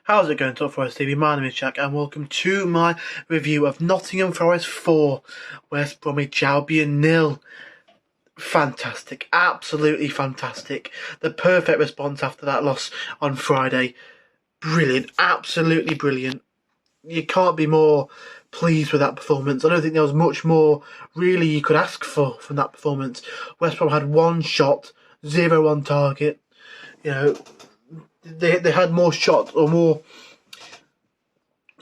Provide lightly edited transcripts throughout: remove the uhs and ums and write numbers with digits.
How's it going, Top Forest TV? My name is Jack, and welcome to my review of Nottingham Forest 4, West Brom Albion 0. Fantastic, absolutely fantastic. The perfect response after that loss on Friday. Brilliant, absolutely brilliant. You can't be more pleased with that performance. I don't think there was much more really you could ask for from that performance. West Brom had one shot, 0 on target. You know, they had more shots or more.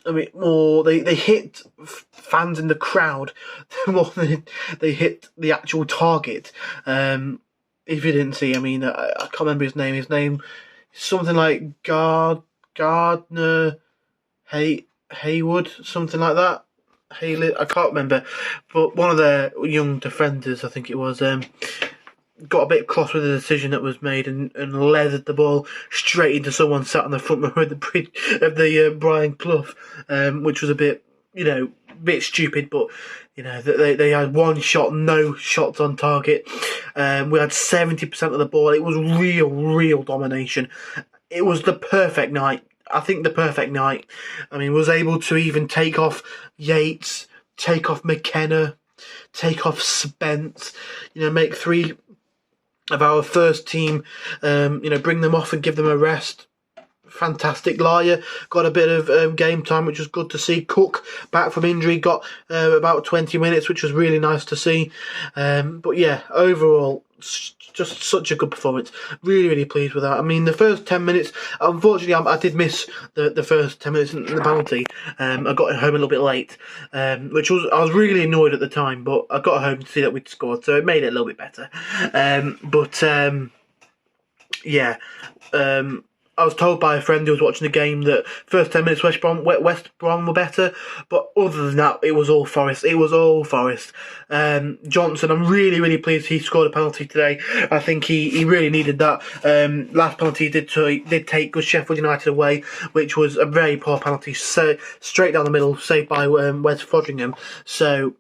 They hit fans in the crowd more than they hit the actual target. If you didn't see, I can't remember his name. His name is something like Gardner Haywood, something like that. Haley, I can't remember, but one of their young defenders, I think it was, got a bit cross with the decision that was made and leathered the ball straight into someone sat on the front row of the bridge of the Brian Clough, which was a bit stupid, but they had one shot, no shots on target. We had 70% of the ball. It was real domination. It was the perfect night. I think the perfect night. Was able to even take off Yates, take off McKenna, take off Spence, make 3 of our first team, bring them off and give them a rest. Fantastic. Laya got a bit of game time, which was good to see. Cook, back from injury, got about 20 minutes, which was really nice to see. But yeah, overall, just such a good performance. Really pleased with that. The first 10 minutes, unfortunately, I did miss the first 10 minutes in the penalty. I got home a little bit late, I was really annoyed at the time, but I got home to see that we'd scored, so it made it a little bit better. I was told by a friend who was watching the game that first 10 minutes West Brom were better, but other than that, it was all Forest. Johnson, I'm really pleased he scored a penalty today. I think he really needed that. Last penalty he did take good Sheffield United away, which was a very poor penalty, so straight down the middle, saved by Wes Fodringham. So,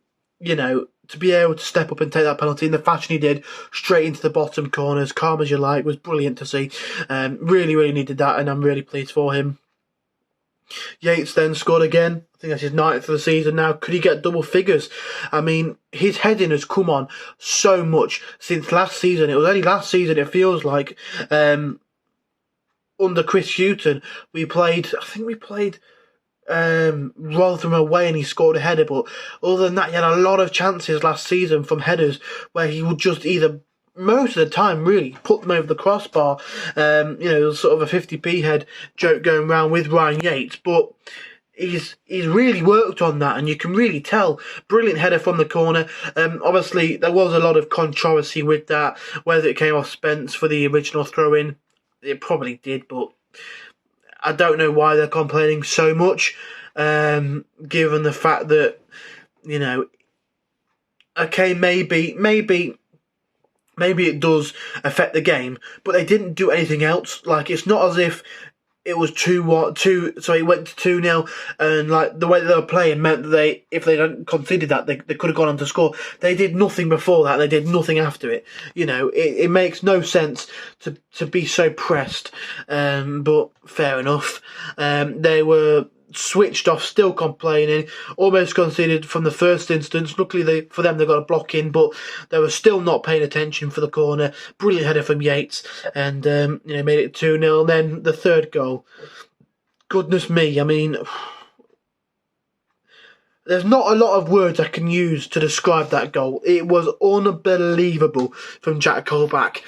to be able to step up and take that penalty in the fashion he did, straight into the bottom corners, calm as you like, was brilliant to see. Really needed that, and I'm really pleased for him. Yates then scored again. I think that's his 9th of the season now. Could he get double figures? His heading has come on so much since last season. It was only last season, it feels like, under Chris Hughton, we played Rotherham away and he scored a header, but other than that, he had a lot of chances last season from headers where he would just either, most of the time really, put them over the crossbar. Sort of a 50p head joke going around with Ryan Yates, but he's really worked on that, and you can really tell. Brilliant header from the corner. Obviously there was a lot of controversy with that, whether it came off Spence for the original throw-in. It probably did, but I don't know why they're complaining so much, given the fact that, okay, maybe it does affect the game, but they didn't do anything else. Like, it's not as if it was it went to 2-0, and like the way that they were playing meant that if they hadn't conceded that, they could have gone on to score. They did nothing before that, they did nothing after it. It makes no sense to be so pressed, but fair enough. They were switched off, still complaining, almost conceded from the first instance. Luckily for them, they got a block in, but they were still not paying attention for the corner. Brilliant header from Yates, and made it 2-0. And then the third goal, goodness me, there's not a lot of words I can use to describe that goal. It was unbelievable from Jack Colback.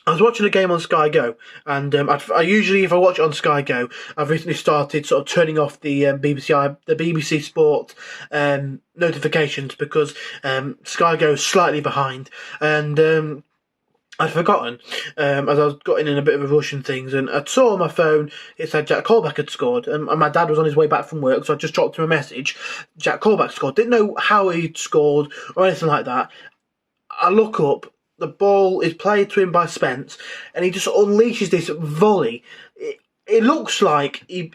I was watching a game on Sky Go, and I usually, if I watch it on Sky Go, I've recently started sort of turning off the BBC Sport notifications, because Sky Go is slightly behind, and I'd forgotten, as I was getting in a bit of a rush and things, and I saw on my phone it said Jack Colback had scored, and my dad was on his way back from work, so I just dropped him a message. Jack Colback scored. Didn't know how he'd scored or anything like that. I look up. The ball is played to him by Spence, and he just unleashes this volley. It looks like he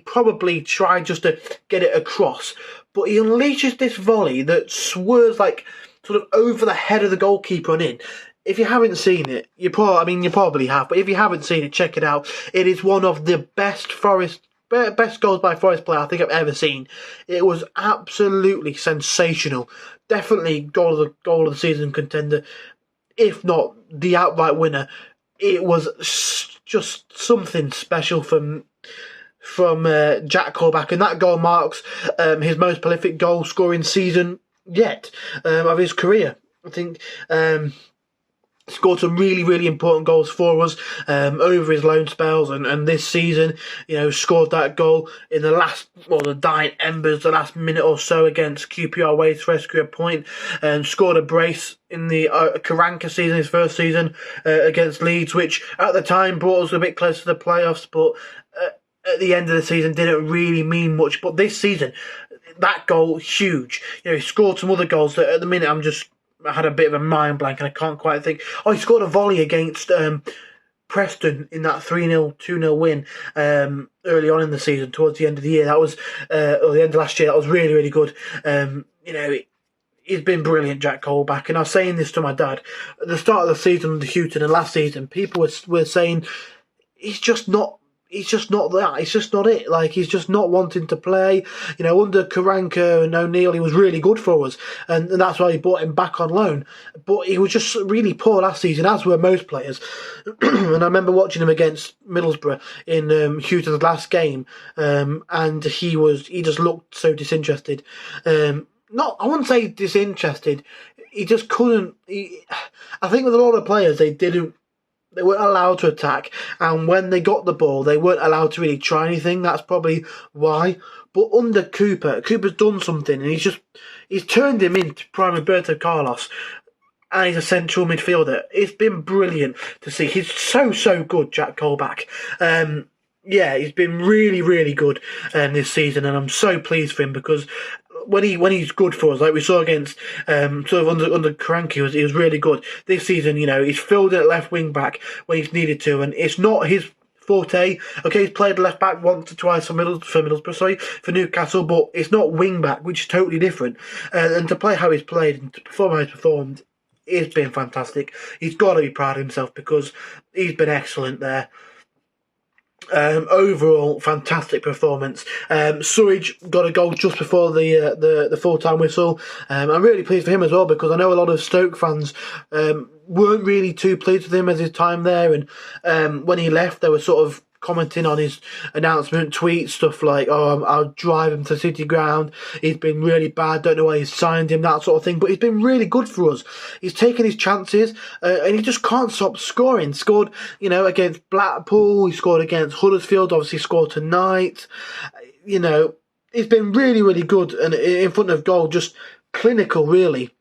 probably tried just to get it across, but he unleashes this volley that swerves like sort of over the head of the goalkeeper and in. if you haven't seen it, you probably have, but if you haven't seen it, check it out. It is one of the best goals by Forest player I think I've ever seen. It was absolutely sensational. Definitely goal of the season contender, if not the outright winner. It was just something special from Jack Colback, and that goal marks his most prolific goal scoring season yet of his career. I think scored some really, really important goals for us over his loan spells, and this season, scored that goal in the dying embers, the last minute or so against QPR away to rescue a point, and scored a brace in the Karanka season, his first season against Leeds, which at the time brought us a bit closer to the playoffs, but at the end of the season didn't really mean much. But this season, that goal, huge. He scored some other goals that at the minute I had a bit of a mind blank and I can't quite think. Oh, he scored a volley against Preston in that 3-0, 2-0 win early on in the season, towards the end of the year. That was, or the end of last year. That was really, really good. He's been brilliant, Jack Colback. And I was saying this to my dad at the start of the season under Houghton and last season. People were saying he's just not that. It's just not it. Like, he's just not wanting to play. Under Karanka and O'Neill, he was really good for us. And that's why he brought him back on loan. But he was just really poor last season, as were most players. And I remember watching him against Middlesbrough in Houghton's last game. And he just looked so disinterested. I wouldn't say disinterested. He just couldn't. I think with a lot of players, they weren't allowed to attack, and when they got the ball, they weren't allowed to really try anything. That's probably why. But under Cooper's done something, and he's turned him into prime Roberto Carlos, and he's a central midfielder. It's been brilliant to see. He's so good, Jack Colback. He's been really, really good this season, and I'm so pleased for him because when he's good for us, like we saw against sort of under Karanka, he was really good. This season, he's filled in at left wing back when he's needed to, and it's not his forte. Okay, he's played left back once or twice for Newcastle, but it's not wing back, which is totally different. And to play how he's played and to perform how he's performed, it's been fantastic. He's got to be proud of himself because he's been excellent there. Overall, fantastic performance. Surridge got a goal just before the full-time whistle. I'm really pleased for him as well because I know a lot of Stoke fans weren't really too pleased with him as his time there, and when he left, they were sort of commenting on his announcement tweets, stuff like, I'll drive him to City Ground, he's been really bad, don't know why he's signed him, that sort of thing, but he's been really good for us. He's taken his chances, and he just can't stop scoring. Scored, against Blackpool, he scored against Huddersfield, obviously scored tonight. He's been really, really good, and in front of goal, just clinical, really.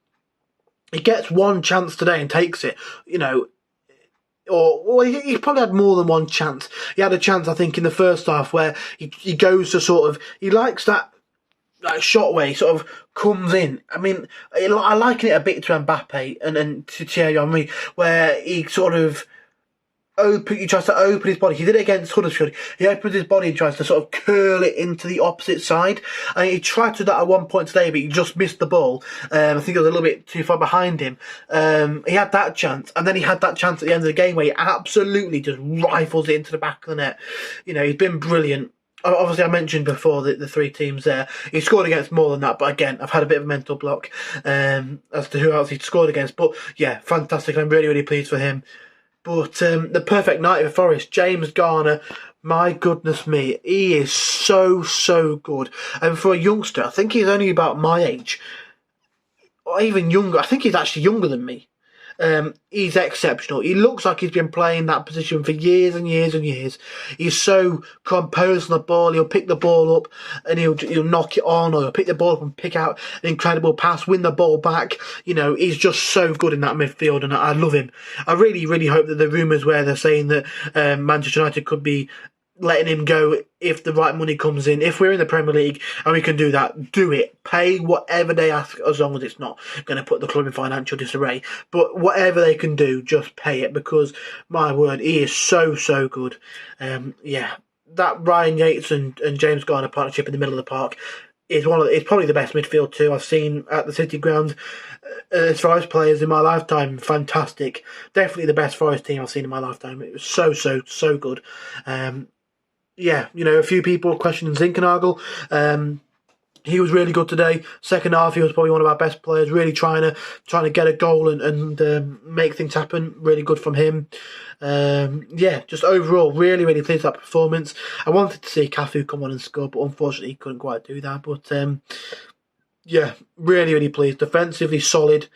He gets one chance today and takes it, he probably had more than one chance. He had a chance, I think, in the first half where he goes to sort of, he likes that shot where he sort of comes in. I mean, I liken it a bit to Mbappe and to Thierry Henry, where he sort of he tries to open his body. He did it against Huddersfield. He opens his body and tries to sort of curl it into the opposite side. And he tried to do that at one point today, but he just missed the ball. I think it was a little bit too far behind him. He had that chance, and then he had that chance at the end of the game where he absolutely just rifles it into the back of the net. He's been brilliant. Obviously, I mentioned before the three teams there. He scored against more than that, but again, I've had a bit of a mental block as to who else he'd scored against. But yeah, fantastic. I'm really, really pleased for him. But the perfect night for Forest, James Garner, my goodness me, he is so good. And for a youngster, I think he's only about my age, or even younger. I think he's actually younger than me. He's exceptional. He looks like he's been playing that position for years and years and years. He's so composed on the ball. He'll pick the ball up and he'll knock it on, or he'll pick the ball up and pick out an incredible pass, win the ball back. He's just so good in that midfield, and I love him. I really, really hope that the rumours where they're saying that Manchester United could be letting him go if the right money comes in. If we're in the Premier League and we can do that, do it. Pay whatever they ask, as long as it's not going to put the club in financial disarray. But whatever they can do, just pay it, because my word, he is so good. That Ryan Yates and James Garner partnership in the middle of the park, is it's probably the best midfield too I've seen at the City Ground. As far as players in my lifetime, fantastic. Definitely the best Forest team I've seen in my lifetime. It was so good. Yeah, a few people questioning Zinkernagel. He was really good today. Second half, he was probably one of our best players. Really trying to get a goal and make things happen. Really good from him. Yeah, just overall, really pleased with that performance. I wanted to see Cafu come on and score, but unfortunately, he couldn't quite do that. But yeah, really pleased. Defensively solid.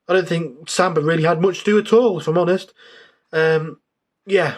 I don't think Samba really had much to do at all, if I'm honest. Yeah.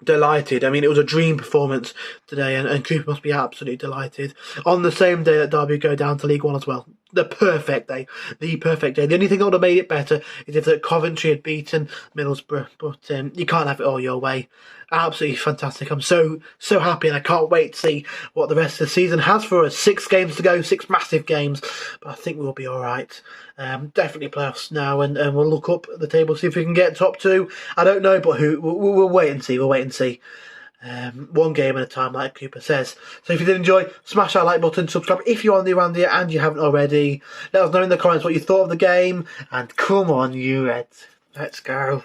Delighted. I mean, it was a dream performance today, and Cooper must be absolutely delighted. On the same day that Derby go down to League One as well. The perfect day. The only thing that would have made it better is if that Coventry had beaten Middlesbrough, but you can't have it all your way. Absolutely fantastic. I'm so happy, and I can't wait to see what the rest of the season has for us. 6 games to go, 6 massive games, but I think we'll be all right. Definitely playoffs now, and we'll look up at the table, see if we can get top 2. I don't know, but we'll wait and see. One game at a time, like Cooper says. So if you did enjoy, smash that like button, subscribe if you are new around here and you haven't already. Let us know in the comments what you thought of the game, and come on, you Reds. Let's go.